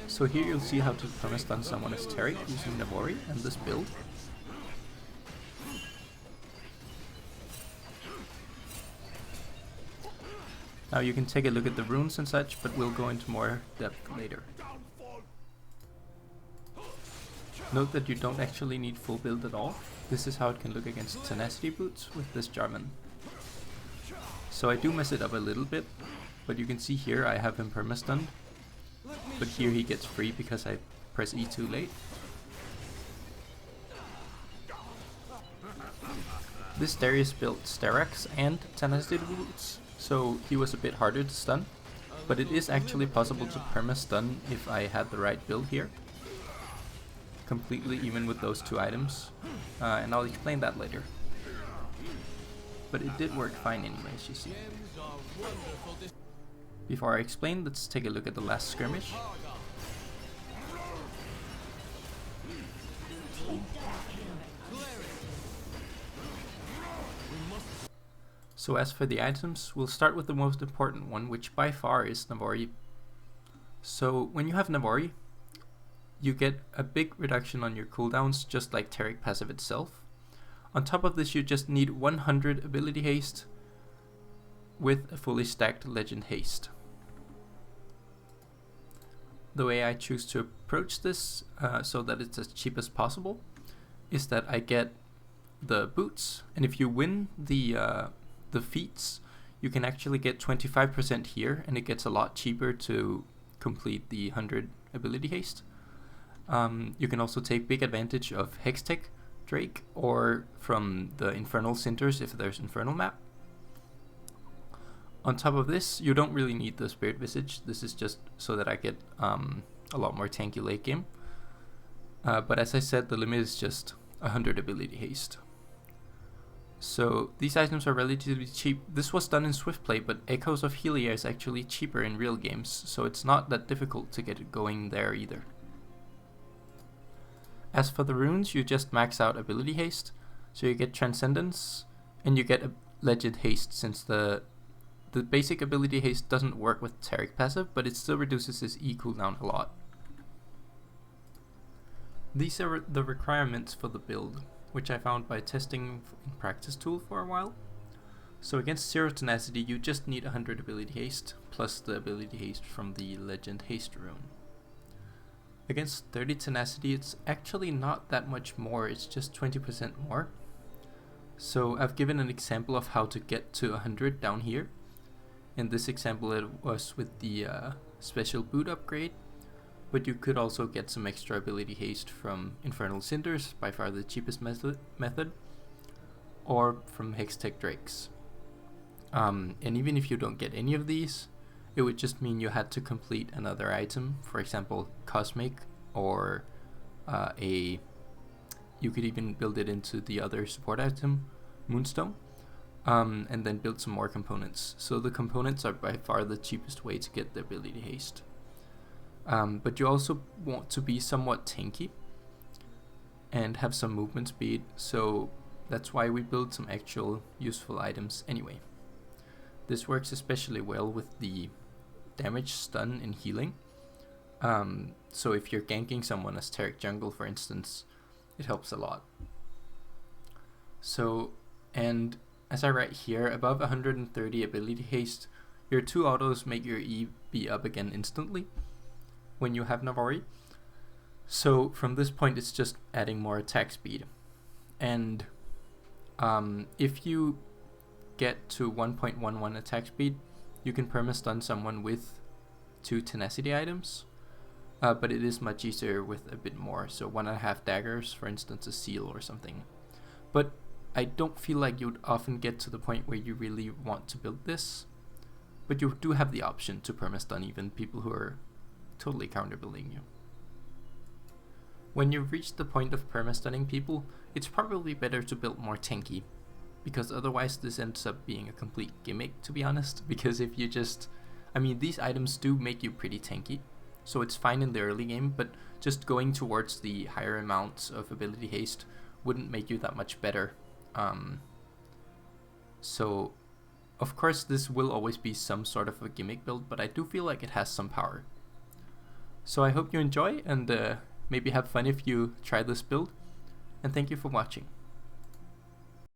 So here you'll see how to perma-stun someone as Taric using Navori and this build. Now you can take a look at the runes and such, but we'll go into more depth later. Note that you don't actually need full build at all. This is how it can look against tenacity boots with this Jarvan. So I do mess it up a little bit, but you can see here I have him perma-stunned. But here he gets free because I press E too late. This Darius built Taric and tenacity boots, so he was a bit harder to stun. But it is actually possible to perma-stun if I had the right build here. Completely even with those two items, and I'll explain that later. But it did work fine anyways, you see. Before I explain, let's take a look at the last skirmish. So as for the items, we'll start with the most important one, which by far is Navori. So when you have Navori, you get a big reduction on your cooldowns, just like Taric passive itself. On top of this, you just need 100 ability haste with a fully stacked legend haste. The way I choose to approach this, so that it's as cheap as possible, is that I get the boots, and if you win the feats, you can actually get 25% here, and it gets a lot cheaper to complete the 100 ability haste. You can also take big advantage of Hextech Drake or from the Infernal Cinters if there's Infernal map. On top of this, you don't really need the Spirit Visage. This is just so that I get a lot more tanky late game. But as I said, the limit is just 100 ability haste. So these items are relatively cheap. This was done in Swift Play, but Echoes of Helia is actually cheaper in real games, so it's not that difficult to get it going there either. As for the runes, you just max out ability haste, so you get Transcendence, and you get a legend haste, since the basic ability haste doesn't work with Taric passive, but it still reduces his E cooldown a lot. These are the requirements for the build, which I found by testing in Practice Tool for a while. So against 0 tenacity, you just need 100 ability haste, plus the ability haste from the legend haste rune. Against 30 tenacity, it's actually not that much more, it's just 20% more. So I've given an example of how to get to 100 down here. In this example it was with the special boot upgrade, but you could also get some extra ability haste from Infernal Cinters, by far the cheapest method, or from Hextech Drakes. And even if you don't get any of these, it would just mean you had to complete another item, for example Cosmic, or you could even build it into the other support item, Moonstone, and then build some more components. So the components are by far the cheapest way to get the ability haste. But you also want to be somewhat tanky and have some movement speed, so that's why we build some actual useful items anyway. This works especially well with the damage, stun, and healing. So if you're ganking someone as Taric jungle, for instance, it helps a lot. So, and as I write here, above 130 ability haste, your 2 autos make your E be up again instantly when you have Navori. So from this point it's just adding more attack speed. And if you get to 1.11 attack speed, you can perma-stun someone with 2 tenacity items, but it is much easier with a bit more, so 1.5 daggers, for instance a seal or something. But I don't feel like you'd often get to the point where you really want to build this, but you do have the option to perma-stun even people who are totally counter-building you. When you've reached the point of perma-stunning people, it's probably better to build more tanky, because otherwise this ends up being a complete gimmick, to be honest. Because if you just, I mean, these items do make you pretty tanky, so it's fine in the early game, but just going towards the higher amounts of ability haste wouldn't make you that much better. So of course this will always be some sort of a gimmick build, but I do feel like it has some power. So I hope you enjoy and maybe have fun if you try this build. And thank you for watching.